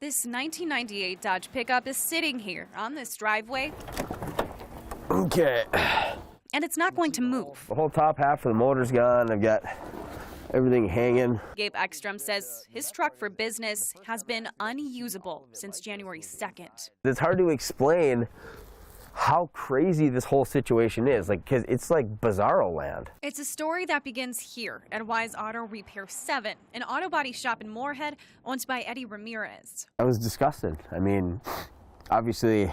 This 1998 Dodge pickup is sitting here on this driveway, Okay. and it's not going to move. The whole top half of the motor's gone. I've got everything hanging. Gabe Ekstrom says his truck for business has been unusable since January 2nd. It's hard to explain how crazy this whole situation is, because it's like bizarro land. It's a story that begins here at Wise Auto Repair 7, an auto body shop in Moorhead owned by Eddie Ramirez. I was disgusted. I mean, obviously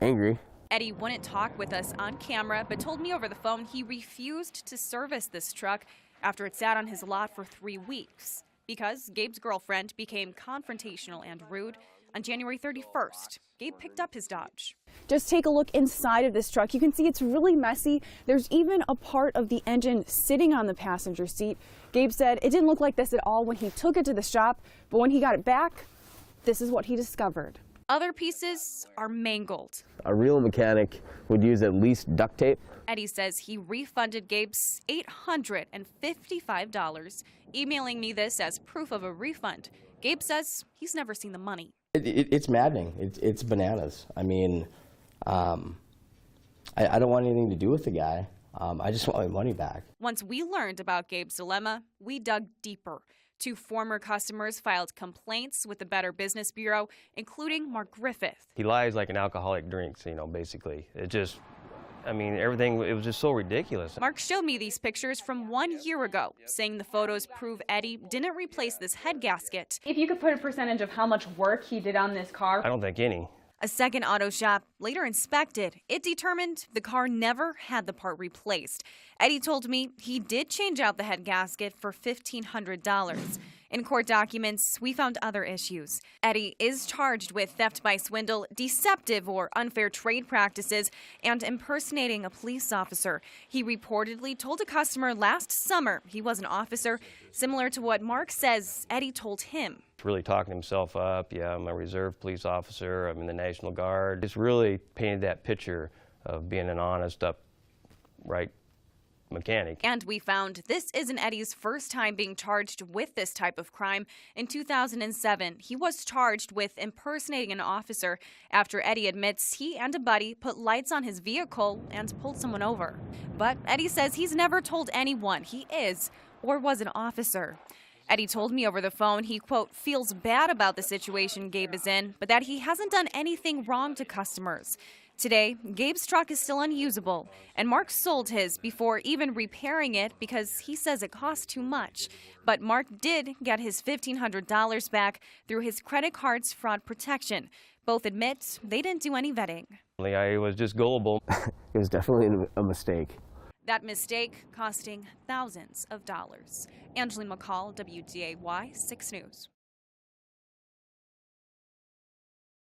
angry. Eddie wouldn't talk with us on camera, but told me over the phone he refused to service this truck after it sat on his lot for 3 weeks because Gabe's girlfriend became confrontational and rude. On January 31st, Gabe picked up his Dodge. Just take a look inside of this truck. You can see it's really messy. There's even a part of the engine sitting on the passenger seat. Gabe said it didn't look like this at all when he took it to the shop, but when he got it back, this is what he discovered. Other pieces are mangled. A real mechanic would use at least duct tape. Eddie says he refunded Gabe's $855, emailing me this as proof of a refund. Gabe says he's never seen the money. It's maddening. It's bananas. I mean, I don't want anything to do with the guy. I just want my money back. Once we learned about Gabe's dilemma, we dug deeper. 2 former customers filed complaints with the Better Business Bureau, including Mark Griffith. He lies like an alcoholic drinks, basically. Everything, it was just so ridiculous. Mark showed me these pictures from 1 year ago, saying the photos prove Eddie didn't replace this head gasket. If you could put a percentage of how much work he did on this car. I don't think any. A second auto shop later inspected. It determined the car never had the part replaced. Eddie told me he did change out the head gasket for $1,500. In court documents, we found other issues. Eddie is charged with theft by swindle, deceptive or unfair trade practices, and impersonating a police officer. He reportedly told a customer last summer he was an officer, similar to what Mark says Eddie told him. Really talking himself up. Yeah, I'm a reserve police officer. I'm in the National Guard. It's really painted that picture of being an honest, upright mechanic. And we found this isn't Eddie's first time being charged with this type of crime. In 2007, he was charged with impersonating an officer after Eddie admits he and a buddy put lights on his vehicle and pulled someone over. But Eddie says he's never told anyone he is or was an officer. Eddie told me over the phone he, quote, feels bad about the situation Gabe is in, but that he hasn't done anything wrong to customers. Today, Gabe's truck is still unusable, and Mark sold his before even repairing it because he says it cost too much. But Mark did get his $1,500 back through his credit card's fraud protection. Both admit they didn't do any vetting. I was just gullible. It was definitely a mistake. That mistake costing thousands of dollars. Angela McCall, WDAY 6 News.